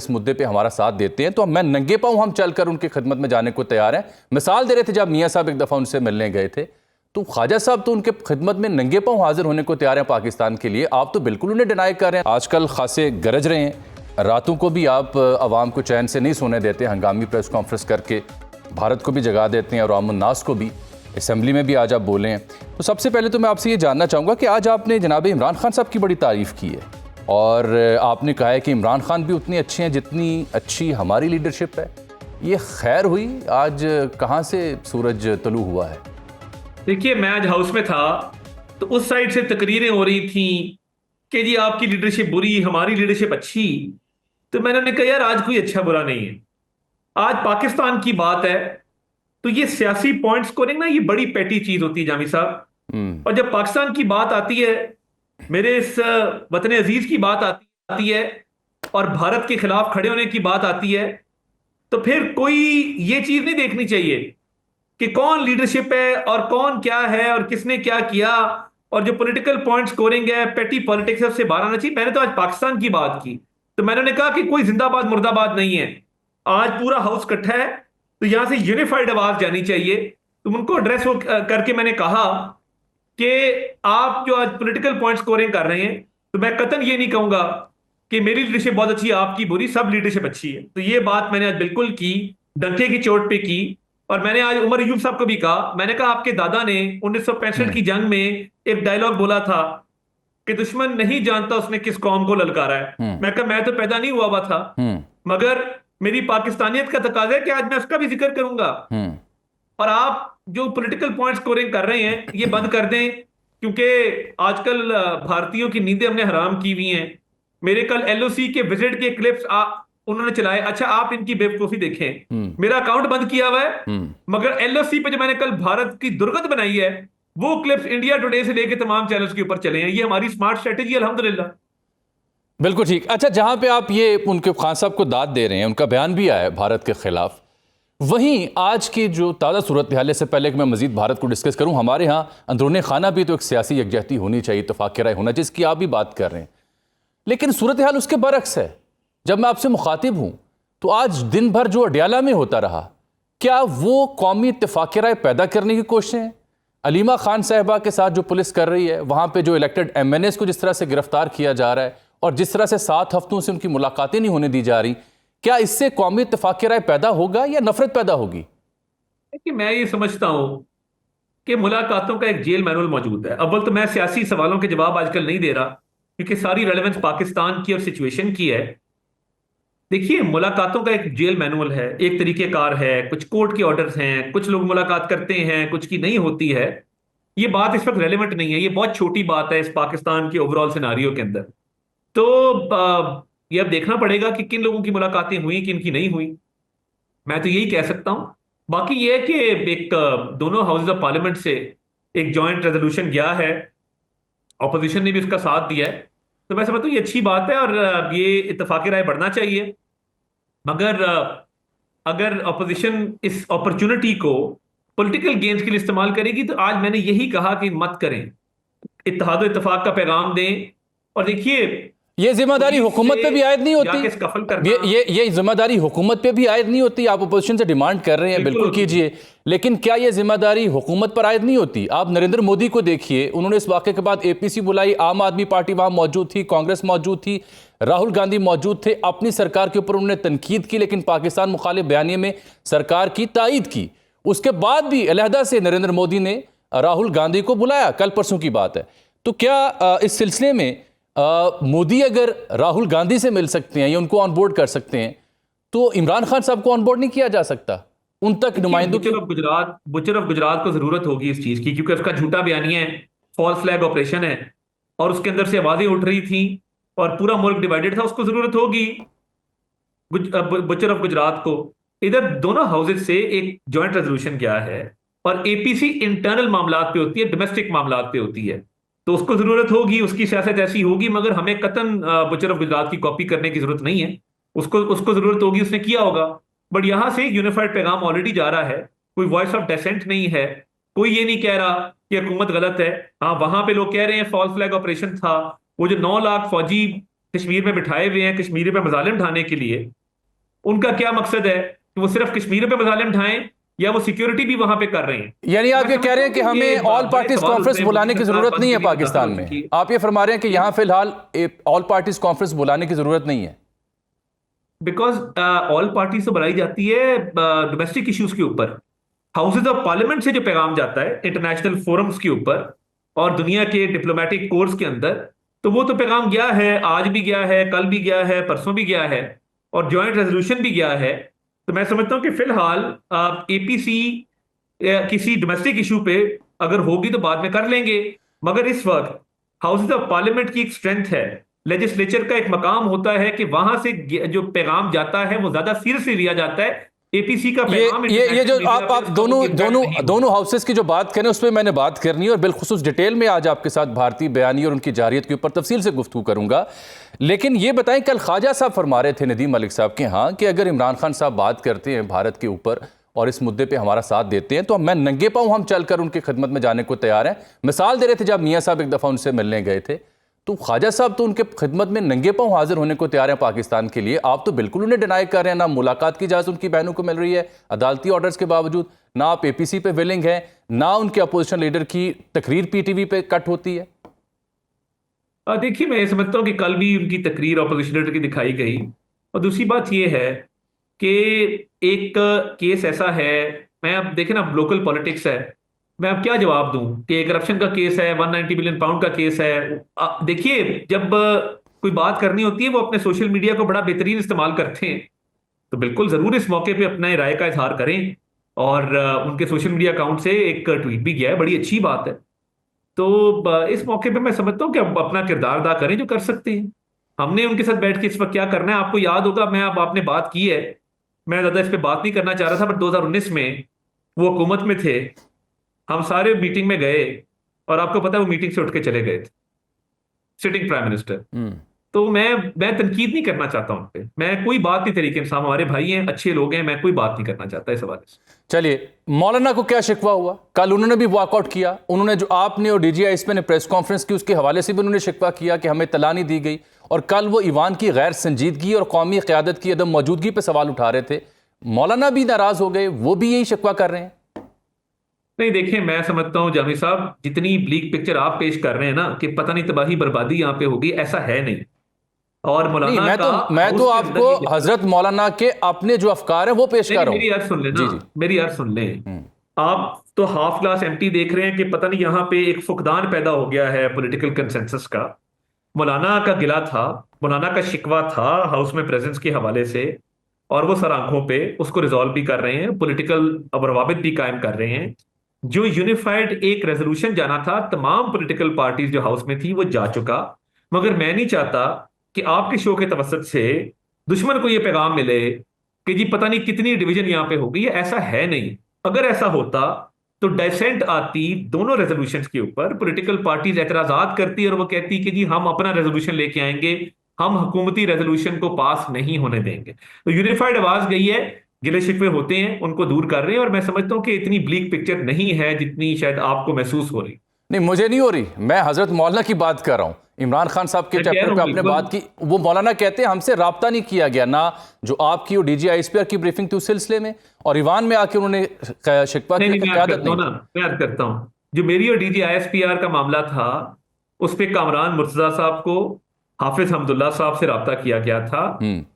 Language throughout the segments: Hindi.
इस मुद्दे पे हमारा साथ देते हैं तो मैं नंगे पाँव हम चलकर उनकी खिदमत में जाने को तैयार हैं। मिसाल दे रहे थे जब मियाँ साहब एक दफ़ा उनसे मिलने गए थे तो ख्वाजा साहब तो उनके खिदमत में नंगे पाँव हाजिर होने को तैयार हैं पाकिस्तान के लिए। आप तो बिल्कुल उन्हें डिनाई कर रहे हैं। आजकल खासे गरज रहे हैं, रातों को भी आप आवाम को चैन से नहीं सोने देते, हंगामी प्रेस कॉन्फ्रेंस करके भारत को भी जगा देते हैं और आवाम-उन-नास को भी। असेंबली में भी आज आप बोले हैं। तो सबसे पहले तो मैं आपसे ये जानना चाहूँगा कि आज आपने जनाब इमरान खान साहब की बड़ी तारीफ़ की है और आपने कहा है कि इमरान खान भी उतनी अच्छे हैं जितनी अच्छी हमारी लीडरशिप है। ये खैर हुई? आज कहाँ से सूरज तुलू हुआ है? देखिए, मैं आज हाउस में था तो उस साइड से तकरीरें हो रही थी कि जी आपकी लीडरशिप बुरी, हमारी लीडरशिप अच्छी। तो मैंने उन्हें कहा यार आज कोई अच्छा बुरा नहीं है, आज पाकिस्तान की बात है। तो ये सियासी पॉइंट स्कोरिंग ना, ये बड़ी पेटी चीज होती है जामी साहब। और जब पाकिस्तान की बात आती है, मेरे इस वतन अजीज की बात आती है और भारत के खिलाफ खड़े होने की बात आती है, तो फिर कोई ये चीज नहीं देखनी चाहिए कि कौन लीडरशिप है और कौन क्या है और किसने क्या किया, और जो पॉलिटिकल पॉइंट स्कोरिंग है, पेटी पॉलिटिक्स है, उससे बाहर आना चाहिए। मैंने तो आज पाकिस्तान की बात की तो मैंने उन्हें कहा कि कोई जिंदाबाद मुर्दाबाद नहीं है, आज पूरा हाउस इकट्ठा है तो यहां से यूनिफाइड आवाज जानी चाहिए। तो उनको एड्रेस करके मैंने कहा कि आप जो आज पॉलिटिकल पॉइंट स्कोरिंग कर रहे हैं, तो मैं कतन ये नहीं कहूंगा कि मेरी लीडरशिप बहुत अच्छी है, आपकी बुरी, सब लीडरशिप अच्छी है। तो ये बात मैंने आज बिल्कुल की, डंके की चोट पे की। और मैंने आज उमर अयूब साहब को भी कहा, मैंने कहा आपके दादा ने 1965 की जंग में एक डायलॉग बोला था कि दुश्मन नहीं जानता उसने किस कौम को ललकारा है। मैं कहा मैं तो पैदा नहीं हुआ था, मगर मेरी पाकिस्तानियत का तकाजा है कि आज मैं उसका भी जिक्र करूंगा। और आप जो पॉलिटिकल पॉइंट स्कोरिंग कर रहे हैं ये बंद कर दें, क्योंकि आजकल भारतीयों की नींदें हमने हराम की हुई हैं। मेरे कल एलओसी के विजिट के क्लिप्स उन्होंने चलाए। अच्छा, आप इनकी बेवकूफी देखें, मेरा अकाउंट बंद किया हुआ है मगर एलओसी पे जो मैंने कल भारत की दुर्गत बनाई है वो क्लिप्स इंडिया टुडे से लेकर तमाम चैनल्स के ऊपर चले हैं। ये हमारी स्मार्ट स्ट्रेटेजी अल्हम्दुलिल्लाह। बिल्कुल ठीक। अच्छा, जहां पे आप ये उनके खान साहब को दाद दे रहे हैं, उनका बयान भी आया है भारत के खिलाफ, वहीं आज की जो ताज़ा सूरत हाल से पहले कि मैं मजीद भारत को डिस्कस करूं, हमारे यहाँ अंदरूनी खाना भी तो एक सियासी यकजहती होनी चाहिए, इत्तेफाक राय होना, जिसकी आप भी बात कर रहे हैं। लेकिन सूरत हाल उसके बरक्स है। जब मैं आपसे मुखातिब हूं तो आज दिन भर जो अडयाला में होता रहा, क्या वो कौमी इत्तेफाक राय पैदा करने की कोशिशें अलीमा खान साहिबा के साथ जो पुलिस कर रही है, वहां पे जो इलेक्टेड एमएनएस को जिस तरह से गिरफ्तार किया जा रहा है और जिस तरह से 7 हफ्तों से उनकी मुलाकातें नहीं होने दी जा रही, क्या इससे कौमी इत्तेफाक राय पैदा होगा या नफरत पैदा होगी? कि मैं ये समझता हूं कि मुलाकातों का एक जेल मैनुअल मौजूद है। अव्वल तो मैं सियासी सवालों के जवाब आजकल नहीं दे रहा क्योंकि सारी रेलेवेंस पाकिस्तान की और सिचुएशन की है। देखिए, मुलाकातों का एक जेल मैनुअल है, एक तरीकेकार है, कुछ कोर्ट के ऑर्डर्स हैं, कुछ लोग मुलाकात करते हैं, कुछ की नहीं होती है। ये बात इस वक्त रेलेवेंट नहीं है, ये बहुत छोटी बात है इस पाकिस्तान के ओवरऑल सिनारियो के अंदर। तो ये अब देखना पड़ेगा कि किन लोगों की मुलाकातें हुई, किन की नहीं हुई। मैं तो यही कह सकता हूं। बाकी ये है कि एक दोनों हाउसेज ऑफ पार्लियामेंट से एक जॉइंट रेजोल्यूशन गया है, ऑपोजिशन ने भी उसका साथ दिया है, तो मैं समझता हूँ ये अच्छी बात है और ये इत्तेफाक राय बढ़ना चाहिए। मगर अगर ऑपोजिशन इस अपॉर्चुनिटी को पॉलिटिकल गेम्स के लिए इस्तेमाल करेगी तो आज मैंने यही कहा कि मत करें, इत्तेहाद और इत्तेफाक का पैगाम दें। और देखिए, ये जिम्मेदारी हुकूमत पे भी आयद नहीं होती, ये जिम्मेदारी हुकूमत पे भी आयद नहीं होती। आप अपोजिशन से डिमांड कर रहे हैं, बिल्कुल कीजिए, लेकिन क्या ये जिम्मेदारी हुकूमत पर आयद नहीं होती? आप नरेंद्र मोदी को देखिए, उन्होंने इस वाक़े के बाद एपीसी बुलाई, आम आदमी पार्टी वहां मौजूद थी, कांग्रेस मौजूद थी, राहुल गांधी मौजूद थे, अपनी सरकार के ऊपर उन्होंने तनकीद की, लेकिन पाकिस्तान मुखालिफ बयानिए में सरकार की तायद की। उसके बाद भी अलहदा से नरेंद्र मोदी ने राहुल गांधी को बुलाया, कल परसों की बात है। तो क्या इस सिलसिले में मोदी अगर राहुल गांधी से मिल सकते हैं या उनको ऑन बोर्ड कर सकते हैं, तो इमरान खान साहब को ऑन बोर्ड नहीं किया जा सकता? उन तक नुमाइंदों की बुचर ऑफ गुजरात को जरूरत होगी इस चीज की, क्योंकि उसका झूठा बयानिया है, फॉल्स फ्लैग ऑपरेशन है और उसके अंदर से आवाजें उठ रही थी और पूरा मुल्क डिवाइडेड था। उसको जरूरत होगी बुचर ऑफ गुजरात को। इधर दोनों हाउसेज से एक जॉइंट रेजोल्यूशन गया है और एपीसी इंटरनल मामलात पे होती है, डोमेस्टिक मामलात पे होती है, तो उसको जरूरत होगी, उसकी सियासत ऐसी होगी। मगर हमें कतन बुचर ऑफ गुजरात की कॉपी करने की जरूरत नहीं है, उसको जरूरत होगी, उसने किया होगा। बट यहां से यूनिफाइड पैगाम ऑलरेडी जा रहा है, कोई वॉइस ऑफ डेसेंट नहीं है, कोई ये नहीं कह रहा कि हुकूमत गलत है। हाँ, वहां पे लोग कह रहे हैं फॉल्स फ्लैग ऑपरेशन था, वो जो 9 लाख फौजी कश्मीर में बिठाए हुए हैं कश्मीरी पे मजालिम ढाने के लिए, उनका क्या मकसद है कि वो सिर्फ कश्मीर पे मजालिम ढाएं या वो सिक्योरिटी भी वहां पे कर रहे हैं? यानी आप ये कह रहे हैं कि हमें ऑल पार्टीज कॉन्फ्रेंस बुलाने की जरूरत नहीं है पाकिस्तान में? आप ये फरमा रहे हैं कि यहां फिलहाल ऑल पार्टीज कॉन्फ्रेंस बुलाने की जरूरत नहीं है? बिकॉज ऑल पार्टीज तो बुलाई जाती है डोमेस्टिक इश्यूज के ऊपर, हाउसेज ऑफ पार्लियामेंट से जो पैगाम जाता है इंटरनेशनल फोरम्स के ऊपर और दुनिया के डिप्लोमेटिक कोर्स के अंदर, तो वो तो पैगाम गया है, आज भी गया है, कल भी गया है, परसों भी गया है और ज्वाइंट रेजोल्यूशन भी गया है। तो मैं समझता हूं कि फिलहाल एपीसी किसी डोमेस्टिक इशू पे अगर होगी तो बाद में कर लेंगे, मगर इस वक्त हाउसेज ऑफ पार्लियामेंट की एक स्ट्रेंथ है, लेजिस्लेचर का एक मकाम होता है कि वहां से जो पैगाम जाता है वो ज्यादा सीरियसली लिया जाता है। एपीसी का पैगाम ये जो आप दोनों हाउसेस की जो बात करें उस पर मैंने बात करनी है और बिलखुसूस डिटेल में आज आपके साथ भारतीय बयानी और उनकी जारियत के ऊपर तफसील से गुफ्तगू करूंगा। लेकिन ये बताएं, कल ख्वाजा साहब फरमा रहे थे नदीम मलिक साहब के यहाँ कि अगर इमरान खान साहब बात करते हैं भारत के ऊपर और इस मुद्दे पे हमारा साथ देते हैं तो मैं नंगे पांव हम चलकर उनकी खिदमत में जाने को तैयार हैं। मिसाल दे रहे थे जब मियाँ साहब एक दफ़ा उनसे मिलने गए थे तो ख्वाजा साहब तो उनके खिदमत में नंगे पांव हाजिर होने को तैयार हैं पाकिस्तान के लिए। आप तो बिल्कुल उन्हें डिनाई कर रहे हैं, ना मुलाकात की इजाज़त उनकी बहनों को मिल रही है अदालती ऑर्डर्स के बावजूद, ना आप एपीसी पे विलिंग हैं, ना उनके अपोजिशन लीडर की तकरीर पीटीवी पे कट होती है। देखिए, मैं समझता हूँ कि कल भी उनकी तकरीर अपोजिशन लीडर की दिखाई गई और दूसरी बात यह है कि एक केस ऐसा है, मैं अब देखें ना लोकल पॉलिटिक्स है, मैं अब क्या जवाब दूं कि करप्शन का केस है, 190 बिलियन पाउंड का केस है। देखिए, जब कोई बात करनी होती है वो अपने सोशल मीडिया को बड़ा बेहतरीन इस्तेमाल करते हैं, तो बिल्कुल जरूर इस मौके पे अपने राय का इजहार करें और उनके सोशल मीडिया अकाउंट से एक ट्वीट भी किया है, बड़ी अच्छी बात है। तो इस मौके पे मैं समझता हूँ कि अब अपना किरदार अदा करें जो कर सकते हैं। हमने उनके साथ बैठ के इस वक्त क्या करना है, आपको याद होगा, मैं अब आपने बात की है, मैं ज्यादा इस पे बात नहीं करना चाह रहा था, बट 2019 में वो हुकूमत में थे, हम सारे मीटिंग में गए और आपको पता है वो मीटिंग से उठ के चले गए थे, सिटिंग प्राइम मिनिस्टर। तो मैं तनकीद नहीं करना चाहता उन पे, मैं कोई बात नहीं, तरीके से हमारे भाई हैं, अच्छे लोग हैं, मैं कोई बात नहीं करना चाहता इस हवाले से। चलिए, मौलाना को क्या शिकवा हुआ? कल उन्होंने भी वॉकआउट किया, उन्होंने जो आपने और डीजीआईएसपी ने प्रेस कॉन्फ्रेंस की उसके हवाले से भी उन्होंने शिकवा किया कि हमें तला नहीं दी गई, और कल वो ईवान की गैर संजीदगी और कौमी क़यादत की अदम मौजूदगी पर सवाल उठा रहे थे। मौलाना भी नाराज हो गए, वो भी यही शिकवा कर रहे हैं। नहीं, देखिए, मैं समझता हूं जामी साहब, जितनी ब्लीक पिक्चर आप पेश कर रहे हैं ना कि पता नहीं तबाही बर्बादी यहां पे होगी, ऐसा है नहीं। और मौलाना मैं तो आपको हजरत मौलाना के अपने जो अफकार है वो पेश कर रहा हूं। मेरी यार सुन लेना, मेरी यार सुन लें। आप तो हाफ ग्लास एम्प्टी देख रहे हैं कि पता नहीं यहां पे एक फुकदान पैदा हो गया है पॉलिटिकल कंसेंसस का। मौलाना का गिला था, मौलाना का शिकवा था हाउस में प्रेजेंस के हवाले से, और वो सर आंखों पे उसको रिजॉल्व भी कर रहे हैं, पॉलिटिकल रवाबित भी कायम कर रहे हैं। जो यूनिफाइड एक रेजोल्यूशन जाना था तमाम पॉलिटिकल पार्टीज जो हाउस में थी वो जा चुका, मगर मैं नहीं चाहता कि आपके शो के तवसत से दुश्मन को यह पैगाम मिले कि जी पता नहीं कितनी डिवीजन यहां पे हो गई है। ऐसा है नहीं। अगर ऐसा होता तो डिसेंट आती दोनों रेजोल्यूशंस के ऊपर, पॉलिटिकल पार्टीज एतराजात करती और वो कहती कि जी हम अपना रेजोल्यूशन लेके आएंगे, हम हुकूमती रेजोल्यूशन को पास नहीं होने देंगे। तो यूनिफाइड आवाज गई है, गिले शिकवे होते हैं, उनको दूर कर रहे हैं, और मैं समझता हूं कि इतनी ब्लीक पिक्चर नहीं है जितनी शायद आपको महसूस हो रही। नहीं, मुझे नहीं हो रही, मैं हजरत मौलाना की बात कर रहा हूं। इमरान खान साहब के चैप्टर पे आपने बात की, वो मौलाना कहते हैं हमसे राब्ता नहीं किया गया, ना जो आपकी और डीजीआईएसपी की ब्रीफिंग थी उस सिलसिले में, और ईवान में आके उन्होंने शिकवा की। मैं याद करता हूं, जो मेरी और डीजीआईएसपीआर का मामला था उस पर कामरान मुर्तजा साहब को हाफिज हमदुल्ला साहब से राब्ता किया गया था।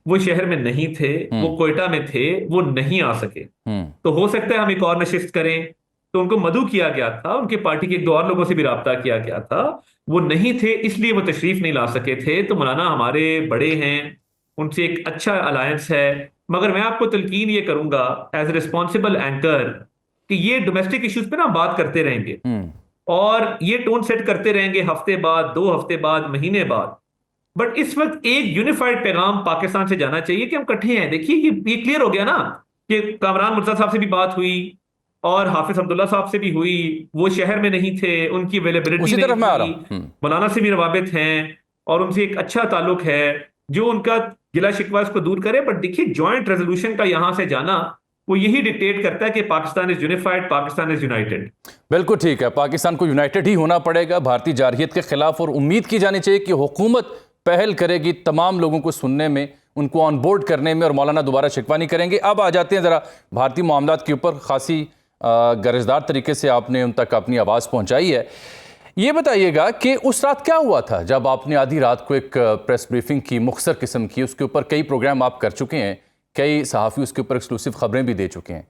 वो शहर में नहीं थे, वो कोयटा में थे, वो नहीं आ सके। तो हो सकता है हम एक और नशिस्त करें, तो उनको मदऊ किया गया था, उनके पार्टी के दो और लोगों से भी राब्ता किया गया था, वो नहीं थे, इसलिए वो तशरीफ नहीं ला सके थे। तो मौलाना हमारे बड़े हैं, उनसे एक अच्छा अलायंस है, मगर मैं आपको तलकीन ये करूंगा एज ए रिस्पॉन्सिबल एंकर कि ये डोमेस्टिक इश्यूज पे ना बात करते रहेंगे और ये टोन सेट करते रहेंगे हफ्ते बाद, 2 हफ्ते बाद, महीने बाद, बट इस वक्त एक यूनिफाइड पैगाम पाकिस्तान से जाना चाहिए कि हम इकट्ठे हैं। देखिए, ये क्लियर हो गया ना कि कामरान मुर्तजा साहब से भी बात हुई और हाफिज अब्दुल्ला साहब से भी हुई, वो शहर में नहीं थे, उनकी अवेलेबिलिटी नहीं थी, मौलाना से भी रवाबित हैं और उनसे एक अच्छा ताल्लुक है, जो उनका गिला शिकवा इसको दूर करे। बट देखिए, ज्वाइंट रेजोल्यूशन का यहां से जाना वो यही डिक्टेट करता है कि Pakistan is unified, Pakistan is United. बिल्कुल ठीक है, पाकिस्तान को यूनाइटेड ही होना पड़ेगा भारतीय जारहियत के खिलाफ, और उम्मीद की जानी चाहिए कि हुकूमत पहल करेगी तमाम लोगों को सुनने में, उनको ऑन बोर्ड करने में, और मौलाना दोबारा शिकवा नहीं करेंगे। अब आ जाते हैं ज़रा भारतीय मामलात के ऊपर। खासी गरजदार तरीके से आपने उन तक अपनी आवाज़ पहुँचाई है। ये बताइएगा कि उस रात क्या हुआ था जब आपने आधी रात को एक प्रेस ब्रीफिंग की, मुख्तसर किस्म की, उसके ऊपर कई प्रोग्राम आप कर चुके हैं, कई सहाफ़ी उसके ऊपर एक्सक्लूसिव खबरें भी दे चुके हैं।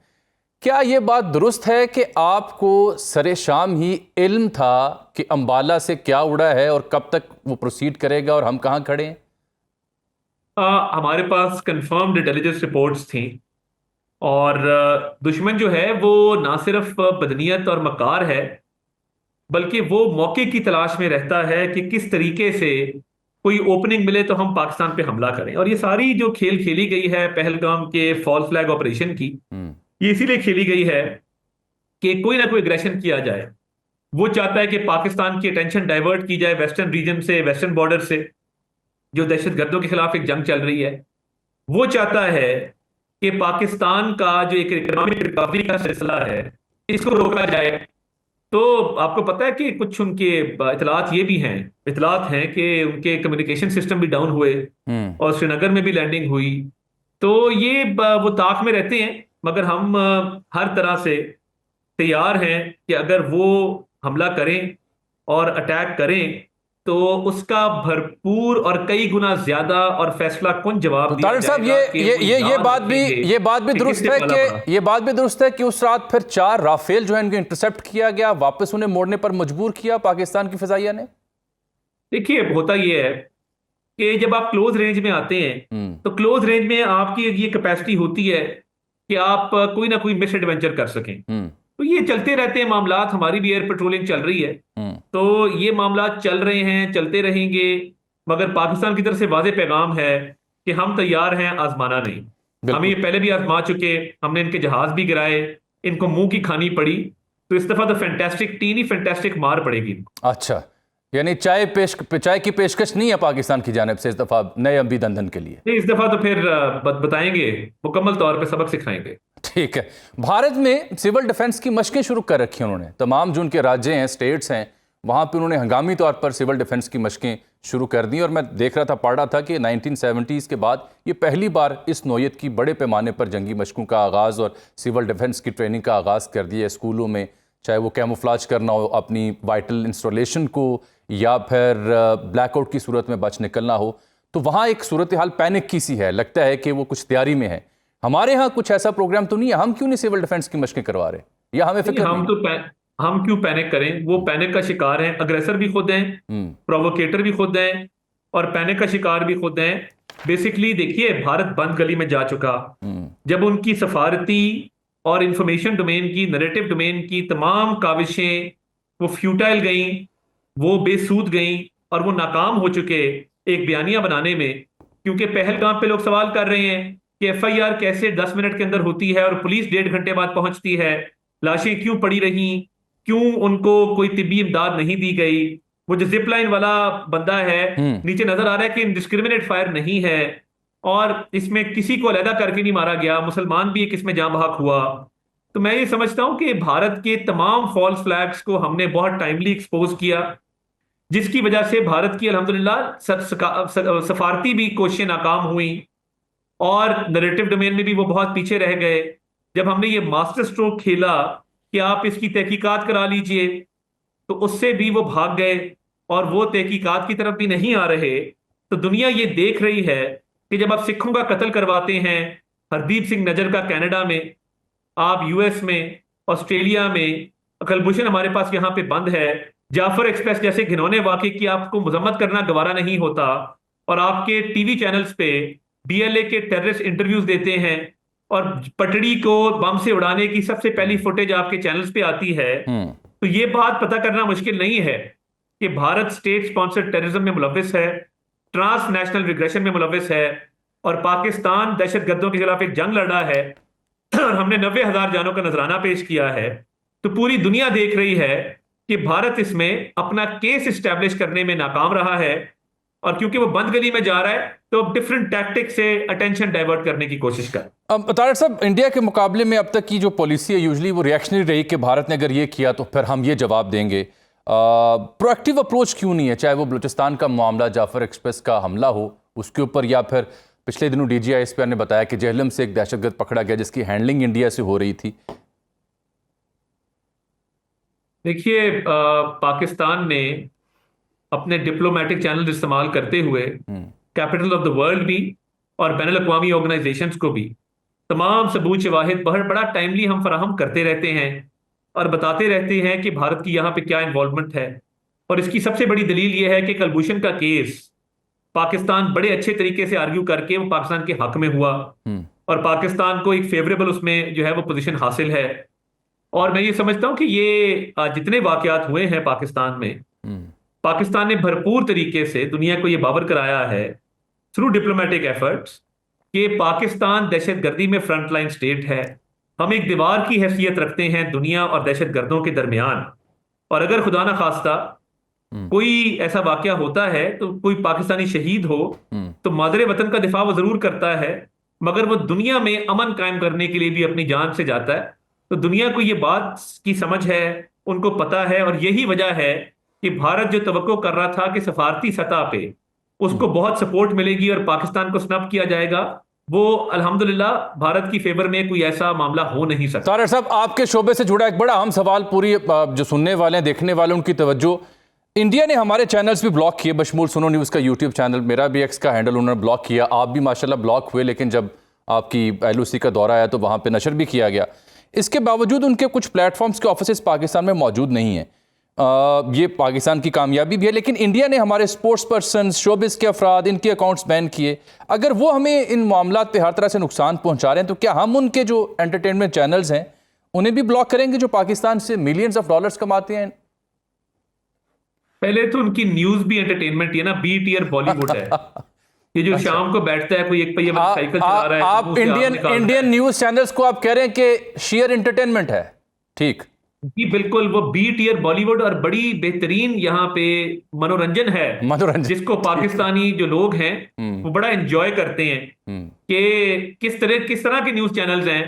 क्या ये बात दुरुस्त है कि आपको सरे शाम ही इल्म था कि अंबाला से क्या उड़ा है और कब तक वो प्रोसीड करेगा और हम कहाँ खड़े हैं? हमारे पास कंफर्म्ड इंटेलिजेंस रिपोर्ट्स थी, और दुश्मन जो है वो ना सिर्फ बदनीयत और मकार है, बल्कि वो मौके की तलाश में रहता है कि किस तरीके से कोई ओपनिंग मिले तो हम पाकिस्तान पे हमला करें। और ये सारी जो खेल खेली गई है पहलगाम के फॉल फ्लैग ऑपरेशन की, ये इसीलिए खेली गई है कि कोई ना कोई एग्रेशन किया जाए। वो चाहता है कि पाकिस्तान की अटेंशन डाइवर्ट की जाए वेस्टर्न रीजन से, वेस्टर्न बॉर्डर से, जो दहशतगर्दों के खिलाफ एक जंग चल रही है। वो चाहता है कि पाकिस्तान का जो एक इकोनॉमिक रिकवरी का सिलसिला है, इसको रोका जाए। तो आपको पता है कि कुछ उनके इतलात ये भी हैं, इतलात हैं कि उनके कम्युनिकेशन सिस्टम भी डाउन हुए और श्रीनगर में भी लैंडिंग हुई। तो ये वो ताक में रहते हैं, मगर हम हर तरह से तैयार हैं कि अगर वो हमला करें और अटैक करें तो उसका भरपूर और कई गुना ज्यादा और फैसला कौन जवाब तो दिया तारिक साहब, जाएगा कि वो ये याद बात भी रखेंगे ये बात भी कि दुरुस्त किससे है पला पड़ा। कि ये बात भी दुरुस्त है कि उस रात फिर 4 राफेल जो है इनको इंटरसेप्ट किया गया, वापस उन्हें मोड़ने पर मजबूर किया पाकिस्तान की फिजाइया ने। देखिए, होता ये है कि जब आप क्लोज रेंज में आते हैं तो क्लोज रेंज में आपकी ये कैपेसिटी होती है कि आप कोई ना कोई मिस एडवेंचर कर सकें। तो ये चलते रहते हैं मामलात। हमारी भी एयर पेट्रोलिंग चल रही है, तो ये मामलात चल रहे हैं, चलते रहेंगे। मगर पाकिस्तान की तरफ से वाज़ेह पैगाम है कि हम तैयार हैं, आजमाना नहीं। हम ये पहले भी आजमा चुके, हमने इनके जहाज भी गिराए, इनको मुंह की खानी पड़ी। तो इस दफा तो फैंटास्टिक टीन ही फैंटास्टिक मार पड़ेगी इनको। अच्छा, यानी चाय की पेशकश नहीं है पाकिस्तान की जानिब से इस दफा नए अभिनंदन के लिए? नहीं, इस दफा तो फिर बताएंगे, मुकम्मल तौर पे सबक सिखाएंगे। ठीक है। भारत में सिविल डिफेंस की मशकें शुरू कर रखी हैं उन्होंने। तमाम जो उनके राज्य हैं, स्टेट्स हैं, वहाँ पे उन्होंने हंगामी तौर पर सिविल डिफेंस की मशकें शुरू कर दी। और मैं देख रहा था, पढ़ रहा था कि 1970s के बाद ये पहली बार इस नौयत की बड़े पैमाने पर जंगी मशकों का आगाज़ और सिविल डिफेंस की ट्रेनिंग का आगाज़ कर दिया स्कूलों में, चाहे वो कैमोफ्लाज करना हो अपनी वाइटल इंस्टॉलेशन को, या फिर ब्लैकआउट की सूरत में बच निकलना हो। तो वहाँ एक सूरत हाल पैनिक की सी है, लगता है कि वो कुछ तैयारी में है। हमारे यहाँ कुछ ऐसा प्रोग्राम तो नहीं है? हम क्यों नहीं सिविल डिफेंस की मशकें करवा रहे, या हमें फिक्र नहीं? हम क्यों पैनिक करें? वो पैनिक का शिकार हैं, अग्रेसर भी खुद हैं, प्रोवोकेटर भी खुद हैं, और पैनिक का शिकार भी खुद हैं। बेसिकली देखिए, भारत बंद गली में जा चुका। जब उनकी सफारती और इंफॉर्मेशन डोमेन की, नैरेटिव डोमेन की तमाम काविशें वो फ्यूटाइल गईं, वो बेसूद गईं, और वो नाकाम हो चुके एक बयानिया बनाने में। क्योंकि पहलगाम पे लोग सवाल कर रहे हैं कि FIR कैसे 10 मिनट के अंदर होती है और पुलिस 1.5 घंटे बाद पहुंचती है, लाशें क्यों पड़ी रही, क्यों उनको कोई तिब्बी इमदाद नहीं दी गई। वो जो जिप लाइन वाला बंदा है, नीचे नजर आ रहा है कि इंडिस्क्रिमिनेट फायर नहीं है, और इसमें किसी को अलहदा करके नहीं मारा गया, मुसलमान भी एक इसमें जाँ बहक हुआ। तो मैं ये समझता हूं कि भारत के तमाम फॉल्स फ्लैग्स को हमने बहुत टाइमली एक्सपोज किया, जिसकी वजह से भारत की अल्हम्दुलिल्लाह सफारती भी कोशिशें नाकाम हुई, और नैरेटिव डोमेन में भी वो बहुत पीछे रह गए। जब हमने ये मास्टर स्ट्रोक खेला कि आप इसकी तहकीकात करा लीजिए, तो उससे भी वो भाग गए, और वो तहकीकात की तरफ भी नहीं आ रहे। तो दुनिया ये देख रही है कि जब आप सिखों का कत्ल करवाते हैं, हरदीप सिंह नजर का कनाडा में, आप US में, ऑस्ट्रेलिया में, कलभूषण हमारे पास यहाँ पे बंद है, जाफर एक्सप्रेस जैसे घिनौने वाकये की आपको मजम्मत करना गवारा नहीं होता, और आपके टीवी चैनल्स पे BLA के टेररिस्ट इंटरव्यूज देते हैं, और पटड़ी को बम से उड़ाने की सबसे पहली फुटेज आपके चैनल्स पे आती है। तो ये बात पता करना मुश्किल नहीं है कि भारत स्टेट स्पॉन्सर्ड टेररिज्म में मुलविस है, ट्रांस नेशनल रिग्रेशन में मुलविस है, और पाकिस्तान दहशतगर्दों के खिलाफ एक जंग लड़ा है, और हमने 90,000 जानों का नजराना पेश किया है। तो पूरी दुनिया देख रही है कि भारत इसमें अपना केस इस्टेब्लिश करने में नाकाम रहा है, और क्योंकि वो बंद गली में जा रहा है तो डिफरेंट टैक्टिक से अटेंशन डाइवर्ट करने की कोशिश कर। अब तारिक साहब, इंडिया के मुकाबले में अब तक की जो पॉलिसी है यूजली वो रिएक्शनरी रही कि भारत ने अगर ये किया तो फिर हम ये जवाब देंगे। प्रोएक्टिव अप्रोच क्यों नहीं है? चाहे वो बलूचिस्तान का मामला, जाफर एक्सप्रेस का हमला हो उसके ऊपर, या फिर पिछले दिनों DGI ने बताया कि जेहलम से एक दहशतगर्द पकड़ा गया जिसकी हैंडलिंग इंडिया से हो रही थी। देखिए, पाकिस्तान ने अपने डिप्लोमेटिक चैनल इस्तेमाल करते हुए कैपिटल ऑफ द वर्ल्ड भी और बैनुल अक़वामी ऑर्गेनाइजेशंस को भी तमाम सबूत शवाहिद बड़ा टाइमली हम फराहम करते रहते हैं और बताते रहते हैं कि भारत की यहाँ पे क्या इन्वॉल्वमेंट है। और इसकी सबसे बड़ी दलील यह है कि कलभूषण का केस पाकिस्तान बड़े अच्छे तरीके से आर्ग्यू करके वो पाकिस्तान के हक में हुआ और पाकिस्तान को एक फेवरेबल उसमें जो है वो पोजीशन हासिल है। और मैं ये समझता हूं कि ये जितने वाकयात हुए हैं पाकिस्तान में, पाकिस्तान ने भरपूर तरीके से दुनिया को ये बावर कराया है थ्रू डिप्लोमेटिक एफर्ट्स कि पाकिस्तान दहशतगर्दी में फ्रंटलाइन स्टेट है। हम एक दीवार की हैसियत रखते हैं दुनिया और दहशतगर्दों के दरमियान। और अगर खुदा ना खास्ता कोई ऐसा वाकया होता है तो कोई पाकिस्तानी शहीद हो तो मादरे वतन का दिफा वो जरूर करता है, मगर वो दुनिया में अमन कायम करने के लिए भी अपनी जान से जाता है। तो दुनिया को ये बात की समझ है, उनको पता है, और यही वजह है कि भारत जो तवक्को कर रहा था कि सफारती सतह पे उसको बहुत सपोर्ट मिलेगी और पाकिस्तान को स्नब किया जाएगा, वो अल्हम्दुलिल्लाह भारत की फेवर में कोई ऐसा मामला हो नहीं सकता। तारिर साहब, आपके शोबे से जुड़ा एक बड़ा अहम सवाल पूरी जो सुनने वाले हैं, देखने वाले, उनकी तवज्जो, इंडिया ने हमारे चैनल्स भी ब्लॉक किए, बशमूल सुनो न्यूज़ का यूट्यूब चैनल, मेरा भी एक्स का हैंडल उन्होंने ब्लॉक किया, आप भी माशाल्लाह ब्लॉक हुए, लेकिन जब आपकी LOC का दौरा आया तो वहाँ पे नशर भी किया गया। इसके बावजूद उनके कुछ प्लेटफॉर्म्स के ऑफिसेस पाकिस्तान में मौजूद नहीं हैं। ये पाकिस्तान की कामयाबी भी है, लेकिन इंडिया ने हमारे स्पोर्ट्स पर्सन, शोबिस के अफराद, इनके अकाउंट्स बैन किए। अगर वो हमें इन मामलात पे हर तरह से नुकसान पहुँचा रहे हैं तो क्या हम उनके जो एंटरटेनमेंट चैनल्स हैं उन्हें भी ब्लॉक करेंगे जो पाकिस्तान से मिलियंस ऑफ डॉलर्स कमाते हैं? पहले तो उनकी न्यूज भी एंटरटेनमेंट है ना, बी टियर बॉलीवुड है। ये जो शाम को बैठता है कोई एक पहिया साइकिल चला रहा है, आप इंडियन न्यूज चैनल्स को आप कह रहे हैं कि शेयर एंटरटेनमेंट है? ठीक जी बिल्कुल, वो बी टियर बॉलीवुड और बड़ी बेहतरीन यहाँ पे मनोरंजन है, जिसको पाकिस्तानी जो लोग हैं वो बड़ा एंजॉय करते हैं कि किस तरह के न्यूज चैनल्स हैं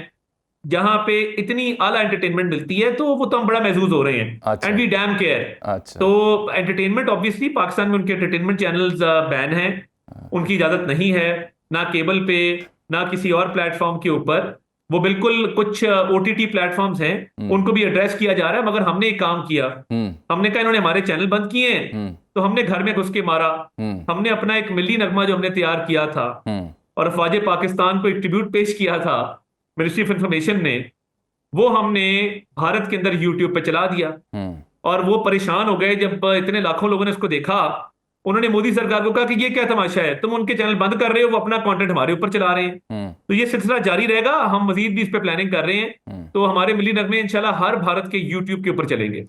जहां पे इतनी आला एंटरटेनमेंट मिलती है, तो वो तो हम बड़ा महसूस हो रहे हैं एंड वी डैम केयर। तो एंटरटेनमेंट ऑब्वियसली पाकिस्तान में उनके एंटरटेनमेंट चैनल्स बैन हैं, उनकी इजाजत नहीं है, ना केबल पे ना किसी और प्लेटफॉर्म के ऊपर। वो बिल्कुल कुछ OTT प्लेटफॉर्म्स हैं उनको भी एड्रेस किया जा रहा है, मगर हमने एक काम किया, हमने कहा इन्होंने हमारे चैनल बंद किए हैं तो हमने घर में घुस के मारा। हमने अपना एक मिली नगमा जो हमने तैयार किया था और अफवाज पाकिस्तान को एक ट्रिब्यूट पेश किया था मिनिस्ट्री ऑफ इंफॉर्मेशन ने, वो हमने भारत के अंदर यूट्यूब पे चला दिया। और वो परेशान हो गए जब इतने लाखों लोगों ने इसको देखा। उन्होंने मोदी सरकार को कहा कि ये क्या तमाशा है, तुम उनके चैनल बंद कर रहे हो, वो अपना कंटेंट हमारे ऊपर चला रहे हैं। तो ये सिलसिला जारी रहेगा, हम मजीद भी इस पे प्लानिंग कर रहे हैं। तो हमारे मिली नगमे इंशाल्लाह हर भारत के यूट्यूब के ऊपर चलेंगे।